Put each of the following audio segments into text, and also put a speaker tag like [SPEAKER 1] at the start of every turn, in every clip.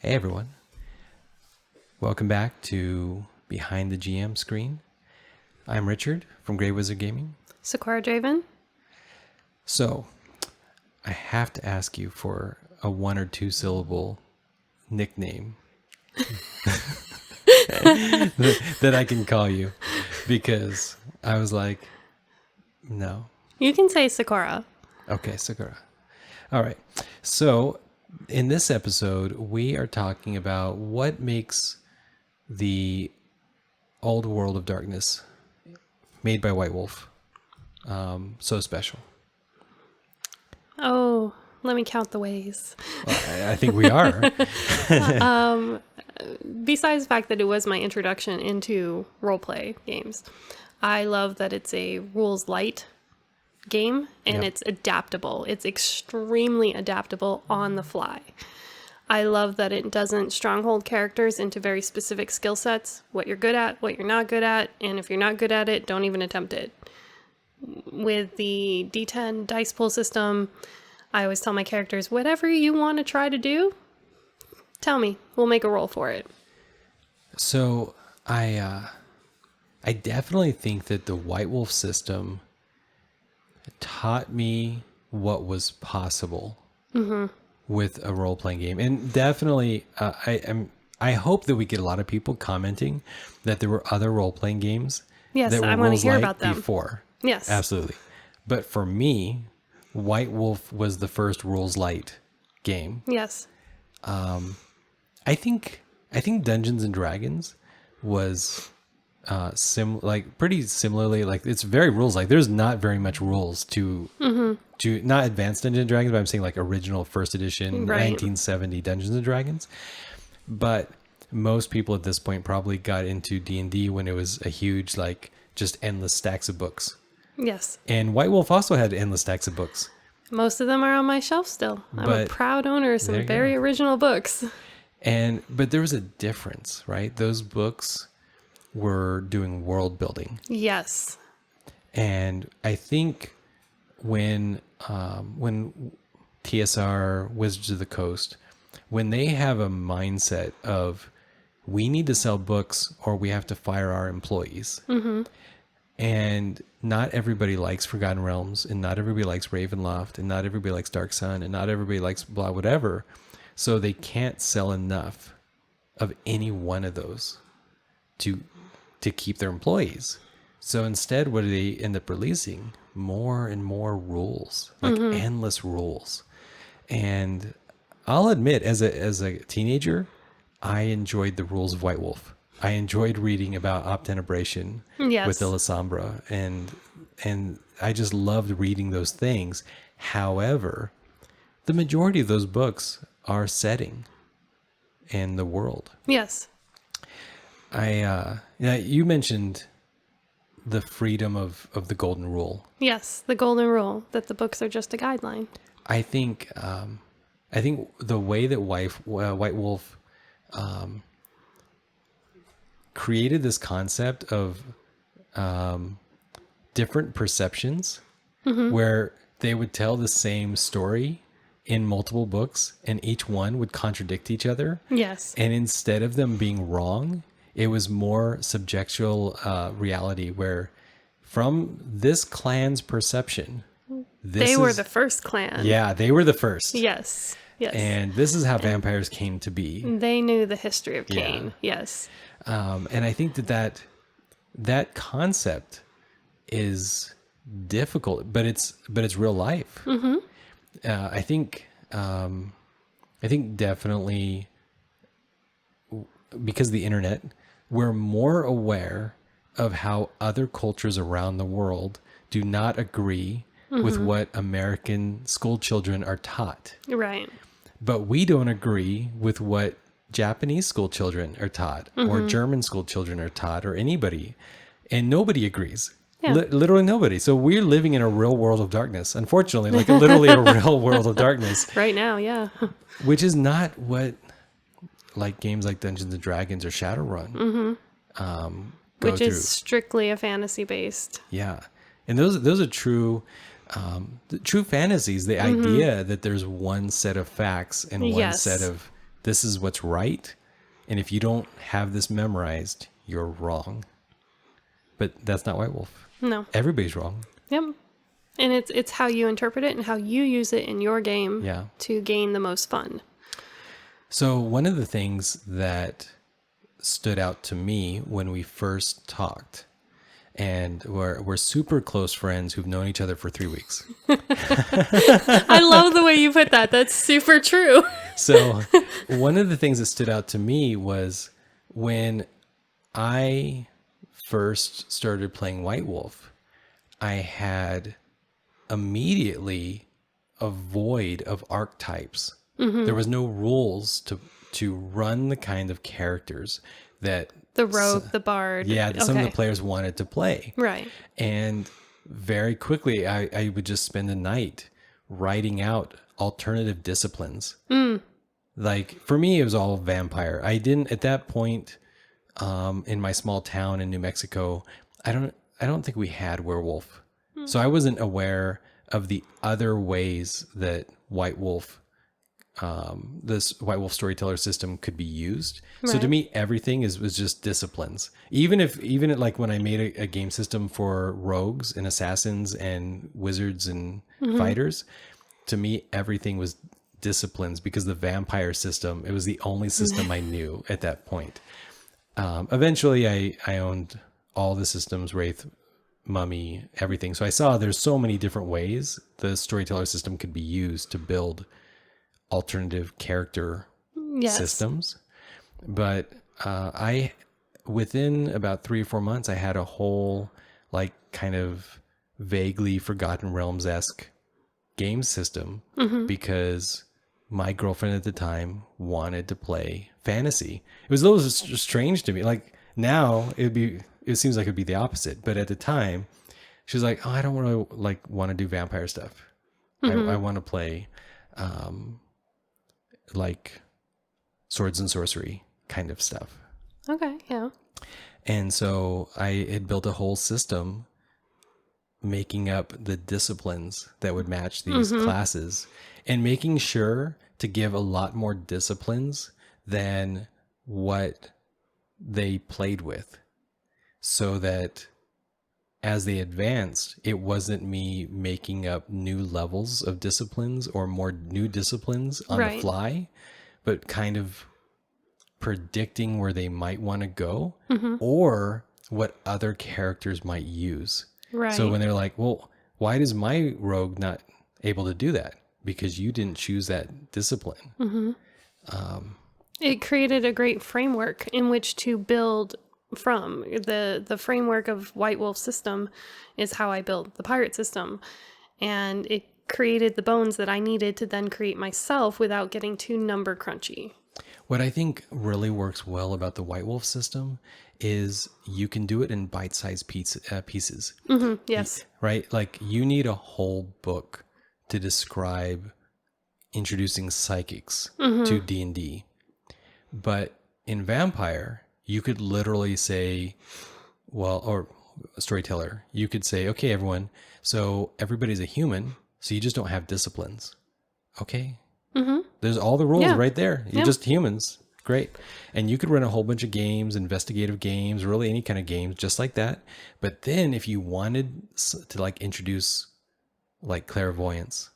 [SPEAKER 1] Hey everyone, welcome back to Behind the GM Screen. I'm Richard from Grey Wizard Gaming.
[SPEAKER 2] Sakura Draven.
[SPEAKER 1] So, I have to ask you for a 1 or 2 syllable nickname that I can call you, because I was like, no.
[SPEAKER 2] You can say Sakura.
[SPEAKER 1] Okay, Sakura. All right. So, in this episode, we are talking about what makes the old world of darkness made by White Wolf so special.
[SPEAKER 2] Oh, let me count the ways.
[SPEAKER 1] Well, I think we are.
[SPEAKER 2] Besides the fact that it was my introduction into roleplay games, I love that it's a rules light game and it's adaptable. It's extremely adaptable on the fly. I love that it doesn't stronghold characters into very specific skill sets, what you're good at, what you're not good at, and if you're not good at it, don't even attempt it. With the D10 dice pool system, I always tell my characters, whatever you want to try to do, tell me. We'll make a roll for it.
[SPEAKER 1] So I definitely think that the White Wolf system taught me what was possible with a role-playing game. And definitely, I hope that we get a lot of people commenting that there were other role-playing games
[SPEAKER 2] Yes,
[SPEAKER 1] that were
[SPEAKER 2] I want to hear
[SPEAKER 1] rules-light
[SPEAKER 2] about them.
[SPEAKER 1] before.
[SPEAKER 2] Yes.
[SPEAKER 1] Absolutely. But for me, White Wolf was the first rules light game.
[SPEAKER 2] Yes.
[SPEAKER 1] I think Dungeons and Dragons was pretty similarly, like, it's very rules like there's not very much rules to not advanced Dungeons and Dragons, but I'm saying like original first edition
[SPEAKER 2] Right.
[SPEAKER 1] 1970 Dungeons and Dragons. But most people at this point probably got into D&D when it was a huge, like, just endless stacks of books.
[SPEAKER 2] Yes.
[SPEAKER 1] And White Wolf also had endless stacks of books.
[SPEAKER 2] Most of them are on my shelf still. I'm a
[SPEAKER 1] But
[SPEAKER 2] proud owner of
[SPEAKER 1] there
[SPEAKER 2] some
[SPEAKER 1] you
[SPEAKER 2] very
[SPEAKER 1] go.
[SPEAKER 2] original books.
[SPEAKER 1] But there was a difference, right? Those books were doing world building.
[SPEAKER 2] Yes.
[SPEAKER 1] And I think when TSR, Wizards of the Coast, when they have a mindset of we need to sell books or we have to fire our employees, and not everybody likes Forgotten Realms, and not everybody likes Ravenloft, and not everybody likes Dark Sun, and not everybody likes blah whatever, so they can't sell enough of any one of those to keep their employees. So instead, what do they end up releasing? More and more rules, like endless rules. And I'll admit, as a teenager, I enjoyed the rules of White Wolf. I enjoyed reading about Obtenebration
[SPEAKER 2] Yes.
[SPEAKER 1] with Illisambra, and I just loved reading those things. However, the majority of those books are setting in the world.
[SPEAKER 2] Yes.
[SPEAKER 1] You mentioned the freedom of the golden rule.
[SPEAKER 2] Yes. The golden rule that the books are just a guideline.
[SPEAKER 1] I think the way that White Wolf created this concept of different perceptions, where they would tell the same story in multiple books, and each one would contradict each other.
[SPEAKER 2] Yes.
[SPEAKER 1] And instead of them being wrong, it was more subjectual reality, where from this clan's perception,
[SPEAKER 2] They were the first clan.
[SPEAKER 1] Yeah, they were the first.
[SPEAKER 2] Yes. Yes.
[SPEAKER 1] And this is how vampires came to be.
[SPEAKER 2] They knew the history of
[SPEAKER 1] Yeah.
[SPEAKER 2] Cain. Yes.
[SPEAKER 1] And I think that concept is difficult, but it's real life. I think definitely, because of the internet, we're more aware of how other cultures around the world do not agree with what American school children are taught.
[SPEAKER 2] Right.
[SPEAKER 1] But we don't agree with what Japanese school children are taught, or German school children are taught, or anybody. And nobody agrees.
[SPEAKER 2] Yeah.
[SPEAKER 1] Literally nobody. So we're living in a real world of darkness, unfortunately, like literally a real world of darkness,
[SPEAKER 2] Right now, yeah.
[SPEAKER 1] which is not what, like, games like Dungeons and Dragons or Shadowrun go
[SPEAKER 2] Which
[SPEAKER 1] through.
[SPEAKER 2] is strictly a fantasy based.
[SPEAKER 1] Yeah. And those are true fantasies. The idea that there's one set of facts and one
[SPEAKER 2] Yes.
[SPEAKER 1] set of this is what's right. And if you don't have this memorized, you're wrong. But that's not White Wolf.
[SPEAKER 2] No.
[SPEAKER 1] Everybody's wrong.
[SPEAKER 2] Yep. And it's how you interpret it and how you use it in your game to gain the most fun.
[SPEAKER 1] So one of the things that stood out to me when we first talked, and we're super close friends who've known each other for 3 weeks.
[SPEAKER 2] I love the way you put that. That's super true.
[SPEAKER 1] So one of the things that stood out to me was when I first started playing White Wolf, I had immediately a void of archetypes. There was no rules to run the kind of characters that
[SPEAKER 2] the rogue, the bard.
[SPEAKER 1] some of the players wanted to play.
[SPEAKER 2] Right.
[SPEAKER 1] And very quickly, I would just spend the night writing out alternative disciplines. Like for me, it was all vampire. I didn't at that point in my small town in New Mexico. I don't think we had werewolf, so I wasn't aware of the other ways that White Wolf, this White Wolf storyteller system could be used. So to me, everything was just disciplines. Even like when I made a game system for rogues and assassins and wizards and fighters, to me, everything was disciplines because the vampire system, it was the only system I knew at that point. Eventually I owned all the systems, Wraith, Mummy, everything. So I saw there's so many different ways the storyteller system could be used to build alternative character systems. But I, within about 3 or 4 months, I had a whole like kind of vaguely Forgotten Realms-esque game system because my girlfriend at the time wanted to play fantasy. It was a little strange to me. Like now it seems like it'd be the opposite. But at the time she was like, oh, I don't really want to do vampire stuff. I want to play like swords and sorcery kind of stuff.
[SPEAKER 2] Okay, yeah.
[SPEAKER 1] And so I had built a whole system making up the disciplines that would match these classes and making sure to give a lot more disciplines than what they played with, so that as they advanced, it wasn't me making up new levels of disciplines or more new disciplines on the fly, but kind of predicting where they might want to go or what other characters might use.
[SPEAKER 2] Right.
[SPEAKER 1] So when they're like, well, why does my rogue not able to do that? Because you didn't choose that discipline.
[SPEAKER 2] It created a great framework in which to build from. The framework of White Wolf system is how I built the pirate system. And it created the bones that I needed to then create myself without getting too number crunchy.
[SPEAKER 1] What I think really works well about the White Wolf system is you can do it in bite-sized pieces.
[SPEAKER 2] Yes.
[SPEAKER 1] Right? Like you need a whole book to describe introducing psychics to D&D. But in Vampire, you could literally say, well, or a storyteller, you could say, okay, everyone, so everybody's a human, so you just don't have disciplines. Okay. There's all the rules right there. You're just humans. Great. And you could run a whole bunch of games, investigative games, really any kind of games just like that. But then if you wanted to like introduce like clairvoyance,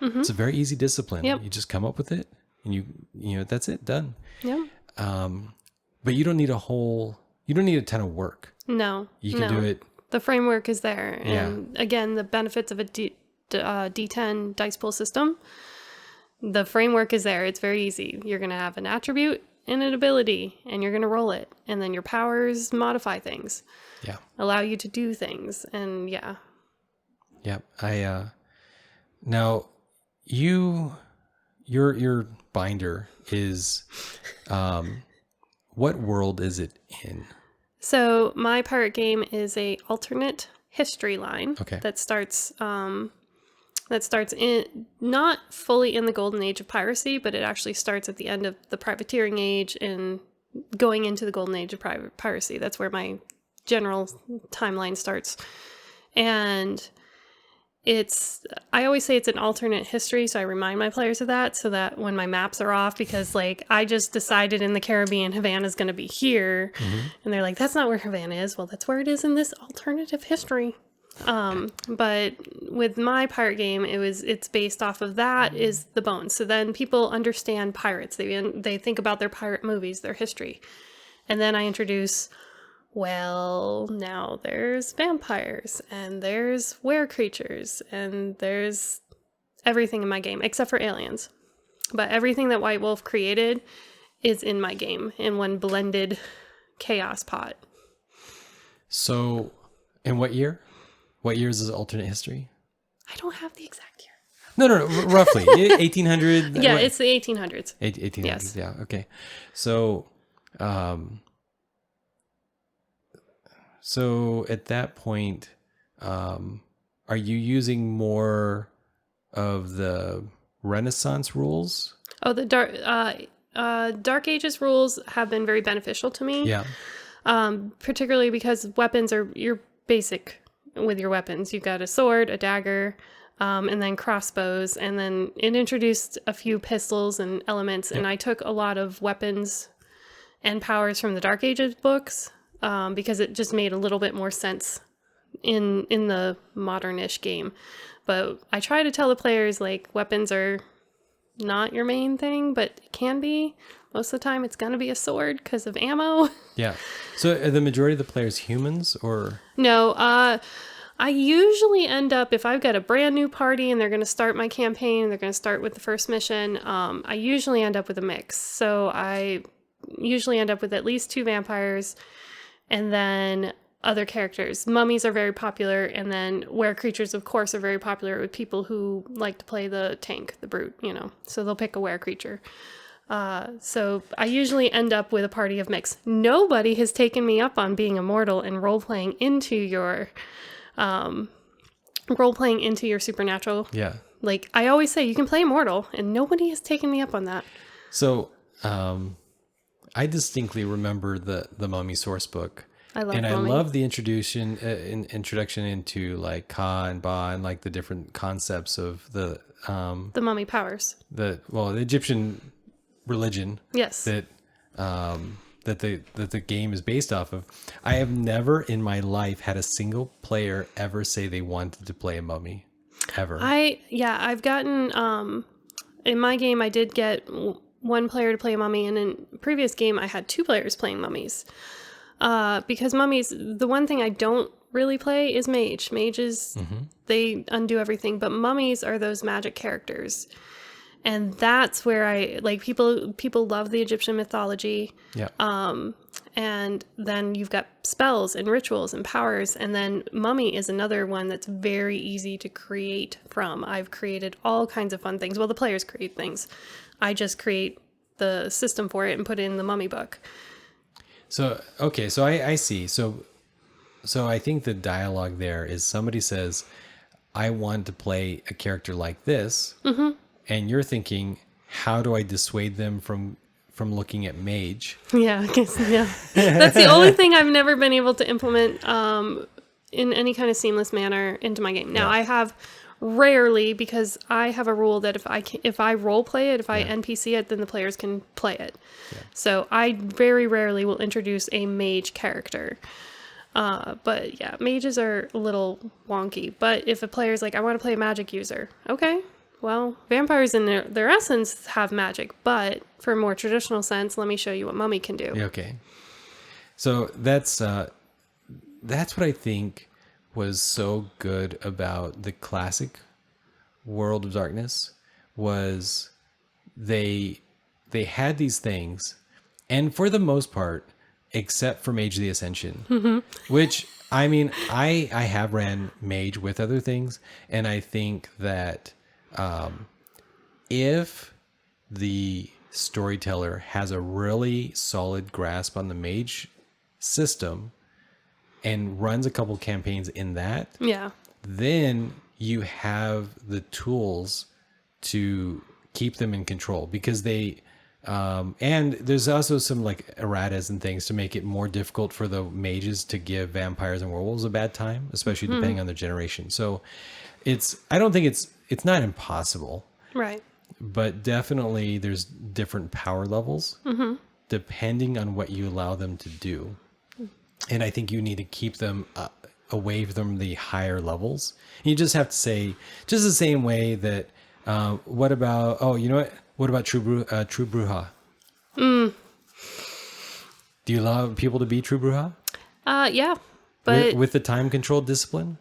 [SPEAKER 1] it's a very easy discipline. You just come up with it and you know, that's it, done.
[SPEAKER 2] Yeah.
[SPEAKER 1] But you don't need a ton of work.
[SPEAKER 2] No.
[SPEAKER 1] You can do it.
[SPEAKER 2] The framework is there. And again, the benefits of a D10 dice pool system, the framework is there. It's very easy. You're going to have an attribute and an ability, and you're going to roll it. And then your powers modify things.
[SPEAKER 1] Yeah.
[SPEAKER 2] Allow you to do things. And yeah.
[SPEAKER 1] Now your binder is, what world is it in?
[SPEAKER 2] So my pirate game is a alternate history line that starts in not fully in the golden age of piracy, but it actually starts at the end of the privateering age and going into the golden age of piracy. That's where my general timeline starts. And I always say it's an alternate history, so I remind my players of that, so that when my maps are off, because like I just decided in the Caribbean Havana's going to be here, and they're like, that's not where Havana is. Well, that's where it is in this alternative history. But with my pirate game, it's based off of that is the bones. So then people understand pirates. They think about their pirate movies, their history, and then I introduce. Well, now there's vampires, and there's were-creatures, and there's everything in my game, except for aliens. But everything that White Wolf created is in my game, in one blended chaos pot.
[SPEAKER 1] So, in what year? What year is this alternate history?
[SPEAKER 2] I don't have the exact year.
[SPEAKER 1] No, roughly. 1800?
[SPEAKER 2] Yeah, it's the 1800s.
[SPEAKER 1] 1800s,
[SPEAKER 2] Yes.
[SPEAKER 1] Yeah, okay. So, so at that point, are you using more of the Renaissance rules?
[SPEAKER 2] Oh, the Dark Ages rules have been very beneficial to me.
[SPEAKER 1] Yeah.
[SPEAKER 2] Particularly because you're basic with your weapons. You've got a sword, a dagger, and then crossbows, and then it introduced a few pistols and elements, and I took a lot of weapons and powers from the Dark Ages books. Because it just made a little bit more sense in the modern-ish game. But I try to tell the players, like, weapons are not your main thing, but it can be. Most of the time, it's going to be a sword because of ammo.
[SPEAKER 1] Yeah. So are the majority of the players humans, or?
[SPEAKER 2] No, I usually end up, if I've got a brand new party and they're going to start my campaign, they're going to start with the first mission, I usually end up with a mix. So I usually end up with at least 2 vampires, and then other characters. Mummies are very popular, and then were-creatures, of course, are very popular with people who like to play the tank, the brute, So they'll pick a were-creature. So I usually end up with a party of mix. Nobody has taken me up on being immortal and role-playing into your supernatural.
[SPEAKER 1] Yeah.
[SPEAKER 2] Like, I always say, you can play immortal, and nobody has taken me up on that.
[SPEAKER 1] So, I distinctly remember the Mummy source book. I love the introduction into like Ka and Ba and like the different concepts of the
[SPEAKER 2] mummy powers.
[SPEAKER 1] The Egyptian religion.
[SPEAKER 2] Yes.
[SPEAKER 1] That the game is based off of. I have never in my life had a single player ever say they wanted to play a mummy. Ever.
[SPEAKER 2] I've gotten in my game I did get one player to play a mummy, and in a previous game I had 2 players playing mummies. Because mummies, the one thing I don't really play is mage. Mages, they undo everything, but mummies are those magic characters. And that's where I like people love the Egyptian mythology.
[SPEAKER 1] Yeah.
[SPEAKER 2] And then you've got spells and rituals and powers, and then mummy is another one that's very easy to create from. I've created all kinds of fun things. Well, the players create things. I just create the system for it and put it in the mummy book.
[SPEAKER 1] So, okay, so I see. So I think the dialogue there is somebody says, I want to play a character like this. Mm-hmm. And you're thinking, how do I dissuade them from looking at mage?
[SPEAKER 2] Yeah, I guess, yeah. That's the only thing I've never been able to implement in any kind of seamless manner into my game. Now, I have rarely, because I have a rule that if I role play it, if I NPC it, then the players can play it. Yeah. So I very rarely will introduce a mage character. But yeah, mages are a little wonky. But if a player's like, I want to play a magic user, okay. Well, vampires in their essence have magic, but for a more traditional sense, let me show you what mummy can do.
[SPEAKER 1] Okay. So that's what I think was so good about the classic World of Darkness was they had these things, and for the most part, except for Mage of the Ascension, which I mean, I have ran Mage with other things, and I think that if the storyteller has a really solid grasp on the Mage system and runs a couple campaigns in that, then you have the tools to keep them in control, because they and there's also some like erratas and things to make it more difficult for the mages to give vampires and werewolves a bad time, especially depending on their generation. So I don't think it's not impossible,
[SPEAKER 2] Right.
[SPEAKER 1] but definitely there's different power levels depending on what you allow them to do. And I think you need to keep them away from the higher levels. You just have to say, just the same way that, what about, oh, you know what? What about true Bruja? Do you allow people to be true Bruja?
[SPEAKER 2] Yeah. But
[SPEAKER 1] With the time controlled discipline?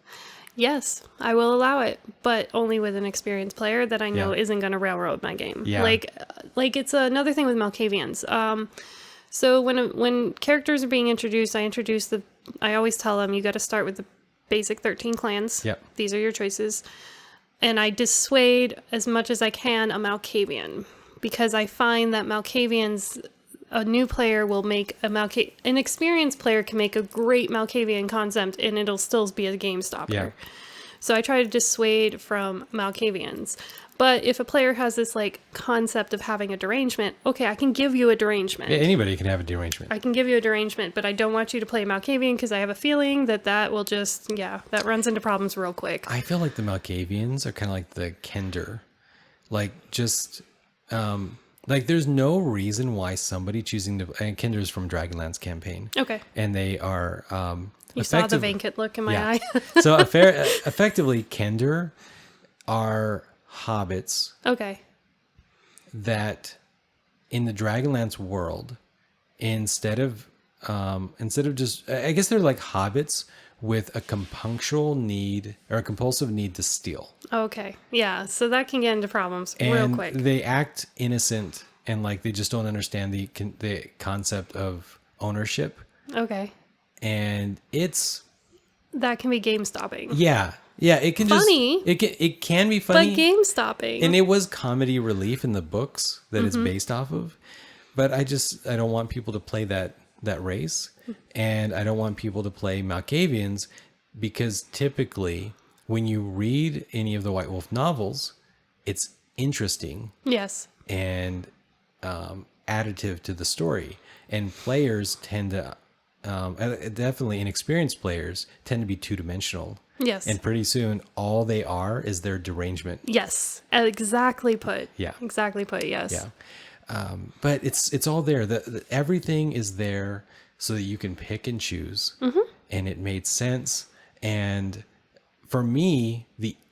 [SPEAKER 2] yes, I will allow it, but only with an experienced player that I know
[SPEAKER 1] Yeah.
[SPEAKER 2] isn't going to railroad my game.
[SPEAKER 1] Yeah.
[SPEAKER 2] Like it's another thing with Malkavians. So when characters are being introduced, I always tell them you got to start with the basic 13 clans.
[SPEAKER 1] Yep.
[SPEAKER 2] These are your choices. And I dissuade as much as I can a Malkavian because I find that Malkavians, a new player will make an experienced player can make a great Malkavian concept and it'll still be a game stopper.
[SPEAKER 1] Yeah.
[SPEAKER 2] So I try to dissuade from Malkavians. But if a player has this like concept of having a derangement, okay, I can give you a derangement.
[SPEAKER 1] Yeah, anybody can have a derangement.
[SPEAKER 2] I can give you a derangement, but I don't want you to play Malkavian because I have a feeling that will just, that runs into problems real quick.
[SPEAKER 1] I feel like the Malkavians are kind of like the Kender. Like just, like there's no reason why somebody choosing to, and Kender's from Dragonlance campaign.
[SPEAKER 2] Okay.
[SPEAKER 1] And they are,
[SPEAKER 2] You saw the Vankit look in my eye.
[SPEAKER 1] So effectively, Kender are hobbits
[SPEAKER 2] Okay.
[SPEAKER 1] that in the Dragonlance world, instead of just, I guess they're like hobbits with a compulsive need to steal.
[SPEAKER 2] Okay. Yeah. So that can get into problems real
[SPEAKER 1] And
[SPEAKER 2] quick.
[SPEAKER 1] they act innocent and like they just don't understand the concept of ownership.
[SPEAKER 2] Okay.
[SPEAKER 1] And it's
[SPEAKER 2] That can be game stopping.
[SPEAKER 1] yeah, it can
[SPEAKER 2] Funny.
[SPEAKER 1] it can be funny,
[SPEAKER 2] But game stopping.
[SPEAKER 1] and it was comedy relief in the books that it's based off of. But I don't want people to play that race, and I don't want people to play Malkavians because typically when you read any of the White Wolf novels, it's interesting
[SPEAKER 2] Yes.
[SPEAKER 1] and additive to the story, and players tend to definitely inexperienced players tend to be two-dimensional.
[SPEAKER 2] Yes.
[SPEAKER 1] And pretty soon all they are is their derangement.
[SPEAKER 2] Yes. Exactly put.
[SPEAKER 1] Yeah.
[SPEAKER 2] Exactly put. Yes.
[SPEAKER 1] Yeah. But it's all there. Everything is there so that you can pick and choose. And it made sense. And for me,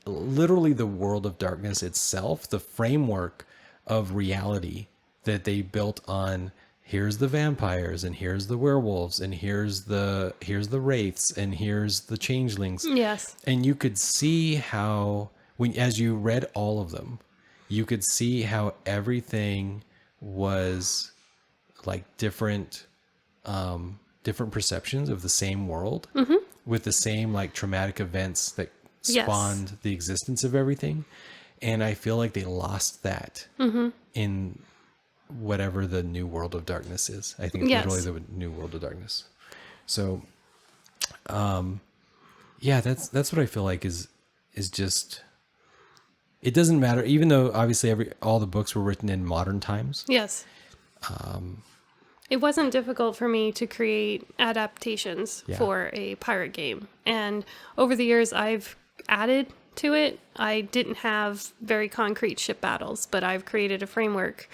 [SPEAKER 1] literally the world of darkness itself, the framework of reality that they built on, here's the vampires and here's the werewolves and here's the wraiths and here's the changelings.
[SPEAKER 2] Yes.
[SPEAKER 1] And you could see how as you read all of them, you could see how everything was like different perceptions of the same world with the same like traumatic events that spawned the existence of everything. And I feel like they lost that in whatever the new world of darkness is. I think it's literally the new world of darkness. So, yeah, that's what I feel like is just, it doesn't matter, even though obviously all the books were written in modern times.
[SPEAKER 2] Yes. It wasn't difficult for me to create adaptations for a pirate game. And over the years, I've added to it. I didn't have very concrete ship battles, but I've created a framework.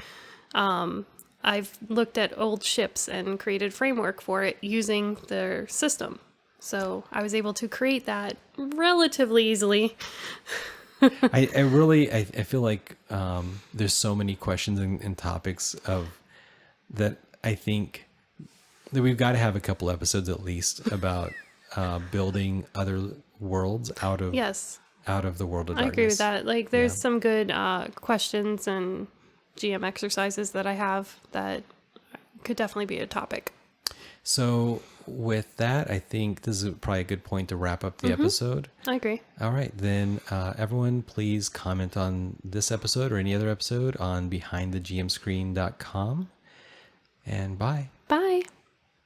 [SPEAKER 2] I've looked at old ships and created framework for it using their system. So I was able to create that relatively easily.
[SPEAKER 1] I feel like there's so many questions and topics of that. I think that we've got to have a couple episodes at least about building other worlds out of the world of darkness.
[SPEAKER 2] I agree with that. Like there's some good questions and GM exercises that I have that could definitely be a topic.
[SPEAKER 1] So with that, I think this is probably a good point to wrap up the episode.
[SPEAKER 2] I agree.
[SPEAKER 1] All right, then everyone please comment on this episode or any other episode on behindthegmscreen.com. And bye.